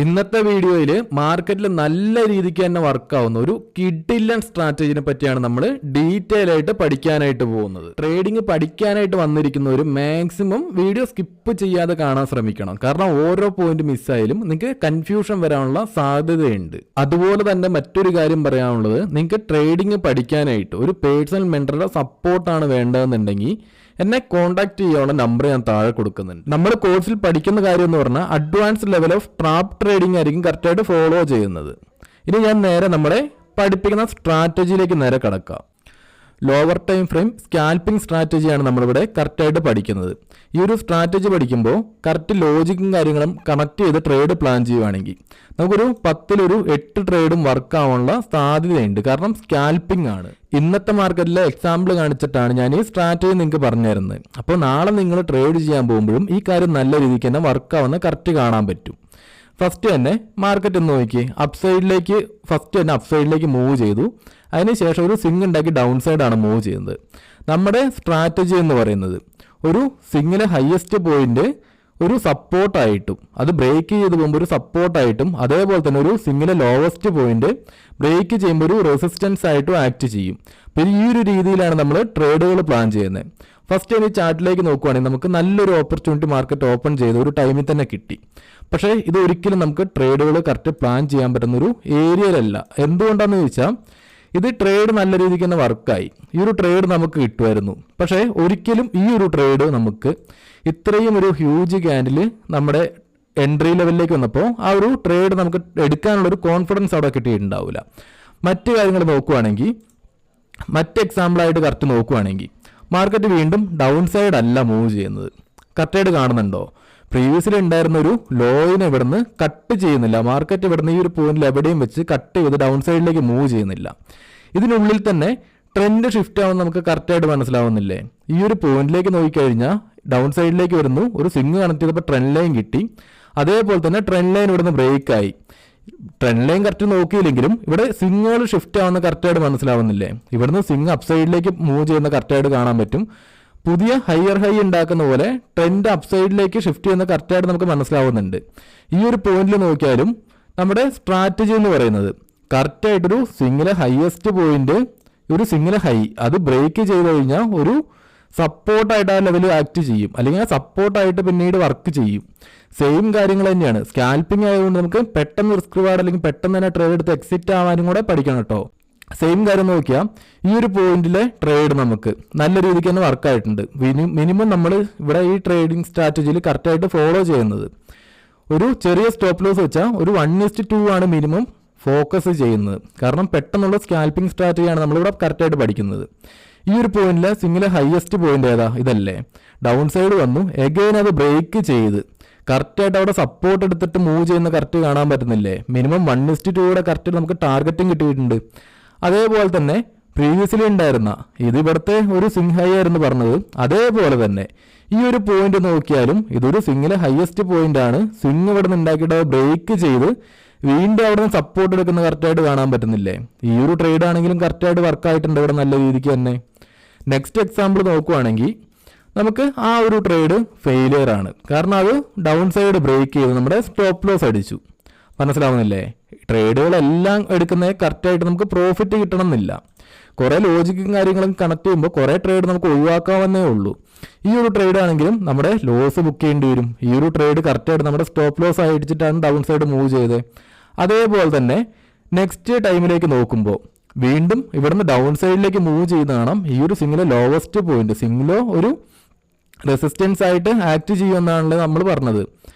ഇന്നത്തെ വീഡിയോയിൽ മാർക്കറ്റിൽ നല്ല രീതിക്ക് തന്നെ വർക്കാവുന്ന ഒരു കിഡിലൻ സ്ട്രാറ്റജിനെ പറ്റിയാണ് നമ്മൾ ഡീറ്റെയിൽ ആയിട്ട് പഠിക്കാനായിട്ട് പോകുന്നത്. ട്രേഡിംഗ് പഠിക്കാനായിട്ട് വന്നിരിക്കുന്നവർ മാക്സിമം വീഡിയോ സ്കിപ്പ് ചെയ്യാതെ കാണാൻ ശ്രമിക്കണം. കാരണം ഓരോ പോയിന്റ് മിസ്സായാലും നിങ്ങൾക്ക് കൺഫ്യൂഷൻ വരാനുള്ള സാധ്യതയുണ്ട്. അതുപോലെ തന്നെ മറ്റൊരു കാര്യം പറയാനുള്ളത്, നിങ്ങൾക്ക് ട്രേഡിംഗ് പഠിക്കാനായിട്ട് ഒരു പേഴ്സണൽ മെന്ററുടെ സപ്പോർട്ടാണ് വേണ്ടതെന്നുണ്ടെങ്കിൽ എന്നെ കോൺടാക്ട് ചെയ്യാനുള്ള നമ്പർ ഞാൻ താഴെ കൊടുക്കുന്നുണ്ട്. നമ്മൾ കോഴ്സിൽ പഠിക്കുന്ന കാര്യം എന്ന് പറഞ്ഞാൽ advance level of trap trading ആയിരിക്കും കറക്റ്റായിട്ട് ഫോളോ ചെയ്യുന്നത്. ഇനി ഞാൻ നേരെ നമ്മുടെ പഠിപ്പിക്കുന്ന സ്ട്രാറ്റജിയിലേക്ക് നേരെ കടക്കാം. ലോവർ ടൈം ഫ്രെയിം സ്കാൽപ്പിംഗ് സ്ട്രാറ്റജിയാണ് നമ്മളിവിടെ കറക്റ്റായിട്ട് പഠിക്കുന്നത്. ഈ ഒരു സ്ട്രാറ്റജി പഠിക്കുമ്പോൾ കറക്റ്റ് ലോജിക്കും കാര്യങ്ങളും കണക്ട് ചെയ്ത് ട്രേഡ് പ്ലാൻ ചെയ്യുവാണെങ്കിൽ നമുക്കൊരു 10 8 ട്രേഡും വർക്ക് ആവാനുള്ള സാധ്യതയുണ്ട്. കാരണം സ്കാൽപ്പിംഗ് ആണ്. ഇന്നത്തെ മാർക്കറ്റിലെ എക്സാമ്പിൾ കാണിച്ചിട്ടാണ് ഞാൻ ഈ സ്ട്രാറ്റജി നിങ്ങൾക്ക് പറഞ്ഞു തരുന്നത്. അപ്പോൾ നാളെ നിങ്ങൾ ട്രേഡ് ചെയ്യാൻ പോകുമ്പോഴും ഈ കാര്യം നല്ല രീതിക്ക് തന്നെ വർക്ക് ആവുന്ന കറക്റ്റ് കാണാൻ പറ്റും. ഫസ്റ്റ് തന്നെ മാർക്കറ്റ് ഒന്ന് നോക്കി, ഫസ്റ്റ് തന്നെ അപ്സൈഡിലേക്ക് മൂവ് ചെയ്തു. അതിനുശേഷം ഒരു സ്വിംഗ് ഉണ്ടാക്കി ഡൗൺ സൈഡാണ് മൂവ് ചെയ്യുന്നത്. നമ്മുടെ സ്ട്രാറ്റജി എന്ന് പറയുന്നത് ഒരു സ്വിങ്ങിലെ ഹയസ്റ്റ് പോയിന്റ് ഒരു സപ്പോർട്ടായിട്ടും അത് ബ്രേക്ക് ചെയ്ത് പോകുമ്പോൾ ഒരു സപ്പോർട്ടായിട്ടും അതേപോലെ തന്നെ ഒരു സ്വിങ്ങിലെ ലോവസ്റ്റ് പോയിന്റ് ബ്രേക്ക് ചെയ്യുമ്പോൾ ഒരു റെസിസ്റ്റൻസ് ആയിട്ടും ആക്ട് ചെയ്യും. പിന്നെ ഈ ഒരു രീതിയിലാണ് നമ്മൾ ട്രേഡുകൾ പ്ലാൻ ചെയ്യുന്നത്. ഫസ്റ്റ് ഈ ചാർട്ടിലേക്ക് നോക്കുവാണെങ്കിൽ നമുക്ക് നല്ലൊരു ഓപ്പർച്യൂണിറ്റി മാർക്കറ്റ് ഓപ്പൺ ചെയ്ത് ഒരു ടൈമിൽ തന്നെ കിട്ടി. പക്ഷേ ഇത് ഒരിക്കലും നമുക്ക് ട്രേഡുകൾ കറക്റ്റ് പ്ലാൻ ചെയ്യാൻ പറ്റുന്നൊരു ഏരിയയിലല്ല. എന്തുകൊണ്ടാണെന്ന് ചോദിച്ചാൽ ഇത് ട്രേഡ് നല്ല രീതിക്ക് തന്നെ വർക്കായി. ഈ ഒരു ട്രേഡ് നമുക്ക് കിട്ടുമായിരുന്നു. പക്ഷേ ഒരിക്കലും ഈ ഒരു ട്രേഡ് നമുക്ക് ഇത്രയും ഒരു ഹ്യൂജ് ക്യാൻഡിൽ നമ്മുടെ എൻട്രി ലെവലിലേക്ക് വന്നപ്പോൾ ആ ഒരു ട്രേഡ് നമുക്ക് എടുക്കാനുള്ളൊരു കോൺഫിഡൻസ് അവിടെ കിട്ടിയിട്ടുണ്ടാവില്ല. മറ്റു കാര്യങ്ങൾ നോക്കുവാണെങ്കിൽ, മറ്റ് എക്സാമ്പിളായിട്ട് കറക്റ്റ് നോക്കുവാണെങ്കിൽ മാർക്കറ്റ് വീണ്ടും ഡൗൺ സൈഡ് അല്ല മൂവ് ചെയ്യുന്നത്. കറക്റ്റായിട്ട് കാണുന്നുണ്ടോ? പ്രീവിയസിൽ ഉണ്ടായിരുന്ന ഒരു ലോയിനെ ഇവിടുന്ന് കട്ട് ചെയ്യുന്നില്ല. മാർക്കറ്റ് ഇവിടുന്ന് ഈ ഒരു പോയിന്റിൽ എവിടെയും വെച്ച് കട്ട് ചെയ്ത് ഡൗൺ സൈഡിലേക്ക് മൂവ് ചെയ്യുന്നില്ല. ഇതിനുള്ളിൽ തന്നെ ട്രെൻഡ് ഷിഫ്റ്റ് ആവുന്ന നമുക്ക് കറക്റ്റായിട്ട് മനസ്സിലാവുന്നില്ലേ? ഈ ഒരു പോയിന്റിലേക്ക് നോക്കിക്കഴിഞ്ഞാൽ ഡൗൺ സൈഡിലേക്ക് വരുന്നു, ഒരു സ്വിംഗ് കണക്ട് ചെയ്തപ്പോൾ ട്രെൻഡ് ലൈൻ കിട്ടി. അതേപോലെ തന്നെ ട്രെൻഡ് ലൈൻ ഇവിടുന്ന് ബ്രേക്കായി. ട്രെൻഡ് ലൈൻ കറക്റ്റ് നോക്കിയില്ലെങ്കിലും ഇവിടെ സ്വിങ്ങുകൾ ഷിഫ്റ്റ് ആവുന്ന കറക്റ്റായിട്ട് മനസ്സിലാവുന്നില്ലേ? ഇവിടുന്ന് സ്വിംഗ് അപ്സൈഡിലേക്ക് മൂവ് ചെയ്യുന്ന കറക്റ്റായിട്ട് കാണാൻ പറ്റും. പുതിയ ഹയർ ഹൈ ഉണ്ടാക്കുന്ന പോലെ ട്രെൻഡ് അപ്സൈഡിലേക്ക് ഷിഫ്റ്റ് ചെയ്യുന്ന കറക്റ്റായിട്ട് നമുക്ക് മനസ്സിലാവുന്നുണ്ട്. ഈ ഒരു പോയിന്റിൽ നോക്കിയാലും നമ്മുടെ സ്ട്രാറ്റജി എന്ന് പറയുന്നത് കറക്റ്റായിട്ടൊരു സ്വിങ്ങിലെ ഹയസ്റ്റ് പോയിന്റ്, ഒരു സ്വിങ്ങിലെ ഹൈ അത് ബ്രേക്ക് ചെയ്ത് കഴിഞ്ഞാൽ ഒരു സപ്പോർട്ടായിട്ട് ആ ലെവൽ ആക്ട് ചെയ്യും, അല്ലെങ്കിൽ ആ സപ്പോർട്ടായിട്ട് പിന്നീട് വർക്ക് ചെയ്യും. സെയിം കാര്യങ്ങൾ തന്നെയാണ്. സ്കാൽപ്പിംഗ് ആയതുകൊണ്ട് നമുക്ക് പെട്ടെന്ന് റിസ്ക് റിവാർഡ് അല്ലെങ്കിൽ പെട്ടെന്ന് തന്നെ ട്രേഡ് എടുത്ത് എക്സിറ്റ് ആവാനും കൂടെ പഠിക്കണം കേട്ടോ. സെയിം കാര്യം നോക്കിയാൽ ഈ ഒരു പോയിന്റിലെ ട്രേഡ് നമുക്ക് നല്ല രീതിക്ക് തന്നെ വർക്കായിട്ടുണ്ട്. മിനിമം നമ്മൾ ഇവിടെ ഈ ട്രേഡിംഗ് സ്ട്രാറ്റജിയിൽ കറക്റ്റായിട്ട് ഫോളോ ചെയ്യുന്നത് ഒരു ചെറിയ സ്റ്റോപ്പ് ലോസ് വെച്ചാൽ ഒരു 1:2 ആണ് മിനിമം ഫോക്കസ് ചെയ്യുന്നത്. കാരണം പെട്ടെന്നുള്ള സ്കാൽപ്പിംഗ് സ്ട്രാറ്റജിയാണ് നമ്മളിവിടെ കറക്റ്റായിട്ട് പഠിക്കുന്നത്. ഈ ഒരു പോയിന്റിലെ സിംഗിലെ ഹയസ്റ്റ് പോയിന്റ് ഏതാ? ഇതല്ലേ? ഡൗൺ സൈഡ് വന്നു, എഗെയിൻ അത് ബ്രേക്ക് ചെയ്ത് കറക്റ്റായിട്ട് അവിടെ സപ്പോർട്ട് എടുത്തിട്ട് മൂവ് ചെയ്യുന്ന കറക്റ്റ് കാണാൻ പറ്റുന്നില്ലേ? മിനിമം 1:2 കറക്റ്റ് നമുക്ക് ടാർഗറ്റും കിട്ടിയിട്ടുണ്ട്. അതേപോലെ തന്നെ പ്രീവിയസ്ലി ഉണ്ടായിരുന്ന ഇത് ഇവിടുത്തെ ഒരു സ്വിംഗ് ഹൈ ആയിരുന്നു പറഞ്ഞത്. അതേപോലെ തന്നെ ഈ ഒരു പോയിന്റ് നോക്കിയാലും ഇതൊരു സ്വിങ്ങിലെ ഹയസ്റ്റ് പോയിന്റ് ആണ്. സ്വിംഗ് ഇവിടെ നിന്ന് ഉണ്ടാക്കിയിട്ട് ബ്രേക്ക് ചെയ്ത് വീണ്ടും അവിടെ നിന്ന് സപ്പോർട്ട് എടുക്കുന്ന കറക്റ്റായിട്ട് കാണാൻ പറ്റുന്നില്ലേ? ഈ ഒരു ട്രേഡ് ആണെങ്കിലും കറക്റ്റായിട്ട് വർക്കായിട്ടുണ്ട് ഇവിടെ നല്ല രീതിക്ക് തന്നെ. നെക്സ്റ്റ് എക്സാമ്പിൾ നോക്കുവാണെങ്കിൽ നമുക്ക് ആ ഒരു ട്രേഡ് ഫെയിലിയർ ആണ്. കാരണം അത് ഡൗൺ സൈഡ് ബ്രേക്ക് ചെയ്ത് നമ്മുടെ സ്റ്റോപ്പ് ലോസ് അടിച്ചു. മനസ്സിലാവുന്നില്ലേ? ട്രേഡുകളെല്ലാം എടുക്കുന്നത് കറക്റ്റായിട്ട് നമുക്ക് പ്രോഫിറ്റ് കിട്ടണം എന്നില്ല. കുറേ ലോജിക്കും കാര്യങ്ങളും കണക്ട് ചെയ്യുമ്പോൾ കുറേ ട്രേഡ് നമുക്ക് ഒഴിവാക്കാവുന്നേ ഉള്ളൂ. ഈ ഒരു ട്രേഡ് ആണെങ്കിലും നമ്മുടെ ലോസ് ബുക്ക് ചെയ്യേണ്ടി വരും. ഈ ഒരു ട്രേഡ് കറക്റ്റായിട്ട് നമ്മുടെ സ്റ്റോപ്പ് ലോസ് അടിച്ചിട്ടാണ് ഡൗൺ സൈഡ് മൂവ് ചെയ്തത്. അതേപോലെ തന്നെ നെക്സ്റ്റ് ടൈമിലേക്ക് നോക്കുമ്പോൾ വീണ്ടും ഇവിടുന്ന് ഡൗൺ സൈഡിലേക്ക് മൂവ് ചെയ്യുന്ന കാണാം. ഈ ഒരു സിംഗിലെ ലോവസ്റ്റ് പോയിന്റ്, സിംഗിലോ ഒരു റെസിസ്റ്റൻസ് ആയിട്ട് ആക്ട് ചെയ്യുമെന്നാണല്ലോ നമ്മൾ പറഞ്ഞത്.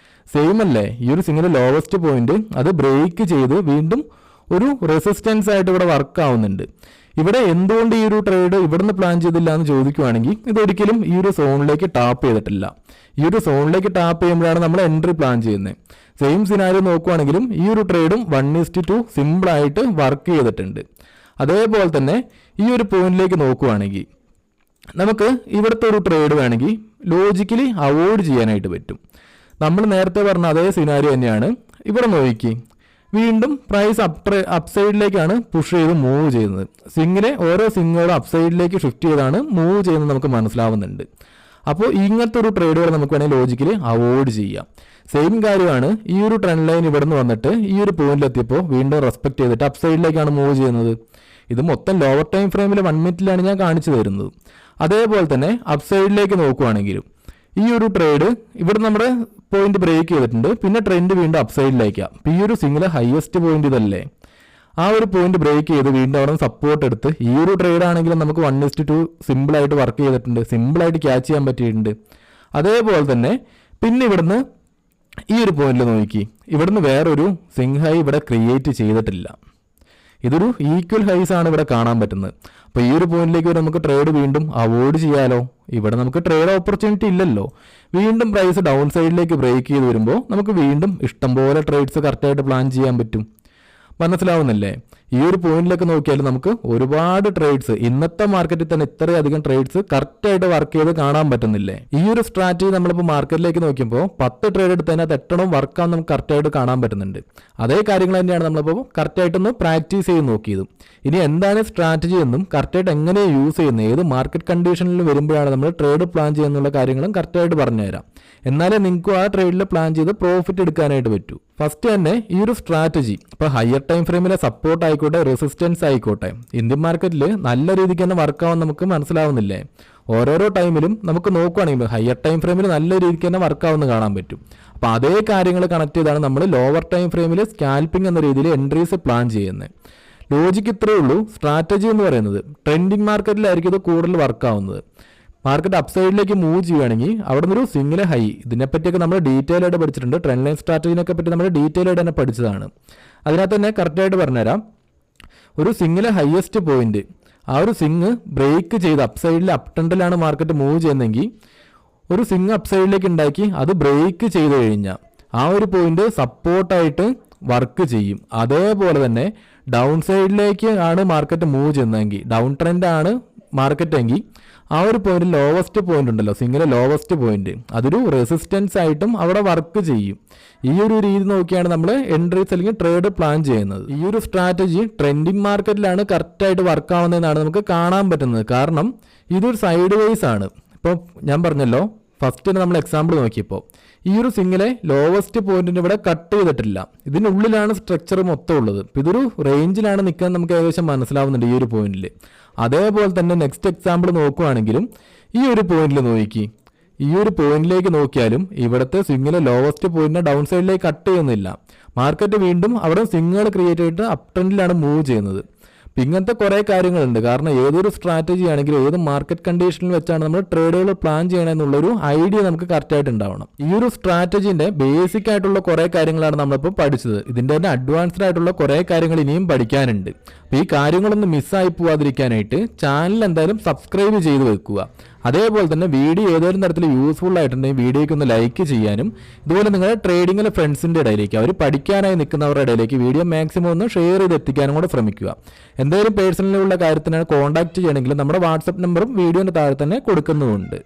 സെയിം അല്ലേ? ഈ ഒരു സിംഗിലെ ലോവസ്റ്റ് പോയിന്റ് അത് ബ്രേക്ക് ചെയ്ത് വീണ്ടും ഒരു റെസിസ്റ്റൻസ് ആയിട്ട് ഇവിടെ വർക്ക് ആവുന്നുണ്ട്. ഇവിടെ എന്തുകൊണ്ട് ഈ ഒരു ട്രേഡ് ഇവിടുന്ന് പ്ലാൻ ചെയ്തില്ല എന്ന് ചോദിക്കുവാണെങ്കിൽ ഇതൊരിക്കലും ഈ ഒരു സോണിലേക്ക് ടാപ്പ് ചെയ്തിട്ടില്ല. ഈ ഒരു സോണിലേക്ക് ടാപ്പ് ചെയ്യുമ്പോഴാണ് നമ്മൾ എൻട്രി പ്ലാൻ ചെയ്യുന്നത്. സെയിം സിനാരിയോ നോക്കുവാണെങ്കിലും ഈ ഒരു ട്രേഡും 1:2 സിമ്പിളായിട്ട് വർക്ക് ചെയ്തിട്ടുണ്ട്. അതേപോലെ തന്നെ ഈ ഒരു പോയിന്റിലേക്ക് നോക്കുവാണെങ്കിൽ നമുക്ക് ഇവിടുത്തെ ഒരു ട്രേഡ് വേണമെങ്കിൽ ലോജിക്കലി അവോയ്ഡ് ചെയ്യാനായിട്ട് പറ്റും. നമ്മൾ നേരത്തെ പറഞ്ഞ അതേ സിനാരിയോ തന്നെയാണ് ഇവിടെ നോക്കി. വീണ്ടും പ്രൈസ് അപ്സൈഡിലേക്കാണ് പുഷ് ചെയ്ത് മൂവ് ചെയ്യുന്നത്. സ്വിങ്ങിനെ ഓരോ സ്വിങ്ങുകളും അപ്സൈഡിലേക്ക് ഷിഫ്റ്റ് ചെയ്താണ് മൂവ് ചെയ്യുന്നത് നമുക്ക് മനസ്സിലാവുന്നുണ്ട്. അപ്പോൾ ഇങ്ങനത്തെ ഒരു ട്രേഡുകൾ നമുക്ക് വേണമെങ്കിൽ ലോജിക്കലി അവോയ്ഡ് ചെയ്യാം. സെയിം കാര്യമാണ് ഈ ഒരു ട്രെൻഡ് ലൈൻ ഇവിടെ നിന്ന് വന്നിട്ട് ഈ ഒരു പോയിന്റിലെത്തിയപ്പോൾ വീണ്ടും റെസ്പെക്ട് ചെയ്തിട്ട് അപ്പ് സൈഡിലേക്കാണ് മൂവ് ചെയ്യുന്നത്. ഇത് മൊത്തം ലോവർ ടൈം ഫ്രെയിമിൽ 1 മിനിറ്റിലാണ് ഞാൻ കാണിച്ചു തരുന്നത്. അതേപോലെ തന്നെ അപ്പ് സൈഡിലേക്ക് നോക്കുവാണെങ്കിലും ഈ ഒരു ട്രേഡ് ഇവിടെ നമ്മുടെ പോയിന്റ് ബ്രേക്ക് ചെയ്തിട്ടുണ്ട്, പിന്നെ ട്രെൻഡ് വീണ്ടും അപ്പ് സൈഡിലേക്കാണ്. അപ്പോൾ ഈ ഒരു സിംഗിൾ ഹയസ്റ്റ് പോയിന്റ് ഇതല്ലേ, ആ ഒരു പോയിന്റ് ബ്രേക്ക് ചെയ്ത് വീണ്ടും അവിടെ സപ്പോർട്ട് എടുത്ത് ഈ ഒരു ട്രേഡ് ആണെങ്കിലും നമുക്ക് 1:2 സിമ്പിളായിട്ട് വർക്ക് ചെയ്തിട്ടുണ്ട്, സിമ്പിളായിട്ട് ക്യാച്ച് ചെയ്യാൻ പറ്റിയിട്ടുണ്ട്. അതേപോലെ തന്നെ പിന്നെ ഇവിടുന്ന് ഈ ഒരു പോയിന്റിൽ നോക്കി, ഇവിടുന്ന് വേറൊരു സ്വിംഗ് ഹൈ ഇവിടെ ക്രിയേറ്റ് ചെയ്തിട്ടില്ല. ഇതൊരു ഈക്വൽ ഹൈസ് ആണ് ഇവിടെ കാണാൻ പറ്റുന്നത്. അപ്പോൾ ഈ ഒരു പോയിന്റിലേക്ക് നമുക്ക് ട്രേഡ് വീണ്ടും അവോയ്ഡ് ചെയ്യാലോ. ഇവിടെ നമുക്ക് ട്രേഡ് ഓപ്പർച്യൂണിറ്റി ഇല്ലല്ലോ. വീണ്ടും പ്രൈസ് ഡൗൺ സൈഡിലേക്ക് ബ്രേക്ക് ചെയ്ത് വരുമ്പോൾ നമുക്ക് വീണ്ടും ഇഷ്ടംപോലെ ട്രേഡ്സ് കറക്റ്റായിട്ട് പ്ലാൻ ചെയ്യാൻ പറ്റും. മനസ്സിലാവുന്നില്ലേ? ഈ ഒരു പോയിന്റിലേക്ക് നോക്കിയാൽ നമുക്ക് ഒരുപാട് ട്രേഡ്സ് ഇന്നത്തെ മാർക്കറ്റിൽ തന്നെ ഇത്രയധികം ട്രേഡ്സ് കറക്റ്റായിട്ട് വർക്ക് ചെയ്ത് കാണാൻ പറ്റുന്നില്ലേ? ഈ ഒരു സ്ട്രാറ്റജി നമ്മളിപ്പോൾ മാർക്കറ്റിലേക്ക് നോക്കിയപ്പോൾ 10 ട്രേഡ് എടുത്ത് അതിനകത്ത് 8 വർക്കാവും നമുക്ക് കറക്റ്റായിട്ട് കാണാൻ പറ്റുന്നുണ്ട്. അതേ കാര്യങ്ങൾ തന്നെയാണ് നമ്മളിപ്പോൾ കറക്റ്റായിട്ടൊന്ന് പ്രാക്ടീസ് ചെയ്ത് നോക്കിയത്. ഇനി എന്താണ് സ്ട്രാറ്റജി എന്നും കറക്റ്റായിട്ട് എങ്ങനെ യൂസ് ചെയ്യുന്നത്, ഏത് മാർക്കറ്റ് കണ്ടീഷനിൽ വരുമ്പോഴാണ് നമ്മൾ ട്രേഡ് പ്ലാൻ ചെയ്യുന്നുള്ള കാര്യങ്ങളും കറക്റ്റായിട്ട് പറഞ്ഞുതരാം. എന്നാലേ നിങ്ങൾക്ക് ആ ട്രേഡിൽ പ്ലാൻ ചെയ്ത് പ്രോഫിറ്റ് എടുക്കാനായിട്ട് പറ്റൂ. ഫസ്റ്റ് തന്നെ ഈ ഒരു സ്ട്രാറ്റജി ഇപ്പോൾ ഹയർ ടൈം ഫ്രെയിമിലെ സപ്പോർട്ട് ആയിക്കോട്ടെ റെസിസ്റ്റൻസ് ആയിക്കോട്ടെ ഇന്ത്യൻ മാർക്കറ്റിൽ നല്ല രീതിക്ക് തന്നെ വർക്കാവാൻ നമുക്ക് മനസ്സിലാവുന്നില്ലേ? ഓരോരോ ടൈമിലും നമുക്ക് നോക്കുകയാണെങ്കിൽ ഹയർ ടൈം ഫ്രെയിമിൽ നല്ല രീതിക്ക് തന്നെ വർക്കാവുന്ന കാണാൻ പറ്റും. അപ്പോൾ അതേ കാര്യങ്ങൾ കണക്ട് ചെയ്താണ് നമ്മൾ ലോവർ ടൈം ഫ്രെയിമിൽ സ്കാൽപ്പിംഗ് എന്ന രീതിയിൽ എൻട്രീസ് പ്ലാൻ ചെയ്യുന്നത്. ലോജിക്ക് ഇത്രയേ ഉള്ളൂ. സ്ട്രാറ്റജി എന്ന് പറയുന്നത് ട്രെൻഡിങ് മാർക്കറ്റിലായിരിക്കും ഇത് കൂടുതൽ വർക്കാവുന്നത്. മാർക്കറ്റ് അപ്പ് സൈഡിലേക്ക് മൂവ് ചെയ്യുകയാണെങ്കിൽ അവിടെ നിന്നൊരു സിംഗിൾ ഹൈ, ഇതിനെപ്പറ്റിയൊക്കെ നമ്മൾ ഡീറ്റെയിൽ ആയിട്ട് പഠിച്ചിട്ടുണ്ട്. ട്രെൻഡ് ലൈൻ സ്ട്രാറ്റജിനെയൊക്കെ പറ്റി നമ്മൾ ഡീറ്റെയിൽ ആയിട്ട് തന്നെ പഠിച്ചതാണ്. അതിനകത്ത് തന്നെ കറക്റ്റായിട്ട് പറഞ്ഞുതരാം. ഒരു സിംഗിൾ ഹയസ്റ്റ് പോയിന്റ്, ആ ഒരു സിംഗ് ബ്രേക്ക് ചെയ്ത് അപ്പ് സൈഡിൽ അപ്പ് ട്രെൻഡിലാണ് മാർക്കറ്റ് മൂവ് ചെയ്യുന്നതെങ്കിൽ ഒരു സിംഗ് അപ്പ് സൈഡിലേക്ക് ഉണ്ടാക്കി അത് ബ്രേക്ക് ചെയ്ത് കഴിഞ്ഞാൽ ആ ഒരു പോയിന്റ് സപ്പോർട്ടായിട്ട് വർക്ക് ചെയ്യും. അതേപോലെ തന്നെ ഡൗൺ സൈഡിലേക്ക് ആണ് മാർക്കറ്റ് മൂവ് ചെയ്യുന്നതെങ്കിൽ, ഡൗൺ ട്രെൻഡ് ആണ് മാർക്കറ്റ് എങ്കിൽ ആ ഒരു പോയിന്റ് ലോവസ്റ്റ് പോയിന്റ് ഉണ്ടല്ലോ, സിംഗിൾ ലോവസ്റ്റ് പോയിന്റ്, അതൊരു റെസിസ്റ്റൻസ് ആയിട്ടും അവിടെ വർക്ക് ചെയ്യും. ഈ ഒരു രീതി നോക്കിയാണ് നമ്മൾ എൻട്രീസ് അല്ലെങ്കിൽ ട്രേഡ് പ്ലാൻ ചെയ്യുന്നത്. ഈ ഒരു സ്ട്രാറ്റജി ട്രെൻഡിങ് മാർക്കറ്റിലാണ് കറക്റ്റായിട്ട് വർക്ക് ആവുന്നതെന്നാണ് നമുക്ക് കാണാൻ പറ്റുന്നത്. കാരണം ഇതൊരു സൈഡ് വൈസ് ആണ്. ഇപ്പോൾ ഞാൻ പറഞ്ഞല്ലോ ഫസ്റ്റ് നമ്മൾ എക്സാമ്പിൾ നോക്കിയപ്പോൾ ഈ ഒരു സിംഗിലെ ലോവസ്റ്റ് പോയിന്റിന് ഇവിടെ കട്ട് ചെയ്തിട്ടില്ല, ഇതിനുള്ളിലാണ് സ്ട്രക്ചർ മൊത്തം ഉള്ളത്. ഇപ്പോൾ ഇതൊരു റേഞ്ചിലാണ് നിൽക്കാൻ നമുക്ക് ഏകദേശം മനസ്സിലാവുന്നുണ്ട് ഈ ഒരു പോയിന്റിൽ. അതേപോലെ തന്നെ നെക്സ്റ്റ് എക്സാമ്പിൾ നോക്കുകയാണെങ്കിലും ഈ ഒരു പോയിന്റിൽ നോക്കി, ഈ ഒരു പോയിന്റിലേക്ക് നോക്കിയാലും ഇവിടുത്തെ സ്വിങ്ങിലെ ലോവസ്റ്റ് പോയിന്റിനെ ഡൗൺ സൈഡിലേക്ക് കട്ട് ചെയ്യുന്നില്ല. മാർക്കറ്റ് വീണ്ടും അവിടെ സ്വിങ്ങുകൾ ക്രിയേറ്റ് ചെയ്തിട്ട് അപ് ട്രെൻഡിലാണ് മൂവ് ചെയ്യുന്നത്. അപ്പം ഇങ്ങനത്തെ കുറേ കാര്യങ്ങളുണ്ട്. കാരണം ഏതൊരു സ്ട്രാറ്റജി ആണെങ്കിലും ഏത് മാർക്കറ്റ് കണ്ടീഷനിൽ വെച്ചാണ് നമ്മൾ ട്രേഡുകൾ പ്ലാൻ ചെയ്യണമെന്നുള്ളൊരു ഐഡിയ നമുക്ക് കറക്റ്റായിട്ട് ഉണ്ടാവണം. ഈ ഒരു സ്ട്രാറ്റജീൻ്റെ ബേസിക് ആയിട്ടുള്ള കുറേ കാര്യങ്ങളാണ് നമ്മളിപ്പോൾ പഠിച്ചത്. ഇതിൻ്റെ തന്നെ അഡ്വാൻസ്ഡ് ആയിട്ടുള്ള കുറേ കാര്യങ്ങൾ ഇനിയും പഠിക്കാനുണ്ട്. അപ്പോൾ ഈ കാര്യങ്ങളൊന്നും മിസ്സായി പോവാതിരിക്കാനായിട്ട് ചാനൽ എന്തായാലും സബ്സ്ക്രൈബ് ചെയ്ത് വെക്കുക. അതേപോലെ തന്നെ വീഡിയോ ഏതെങ്കിലും തരത്തിൽ യൂസ്ഫുൾ ആയിട്ടുണ്ടെങ്കിൽ വീഡിയോയ്ക്ക് ഒന്ന് ലൈക്ക് ചെയ്യാനും, ഇതുപോലെ നിങ്ങളുടെ ട്രേഡിങ്ങിലെ ഫ്രണ്ട്സിൻ്റെ ഇടയിലേക്ക് അവർ പഠിക്കാനായി നിൽക്കുന്നവരുടെ ഇടയിലേക്ക് വീഡിയോ മാക്സിമം ഒന്ന് ഷെയർ ചെയ്ത് എത്തിക്കാനും കൂടെ ശ്രമിക്കുക. എന്തെങ്കിലും പേഴ്സണലിലുള്ള കാര്യത്തിനാണ് കോൺടാക്ട് ചെയ്യണമെങ്കിൽ നമ്മുടെ വാട്സപ്പ് നമ്പറും വീഡിയോൻ്റെ താഴെ തന്നെ കൊടുക്കുന്നുമുണ്ട്.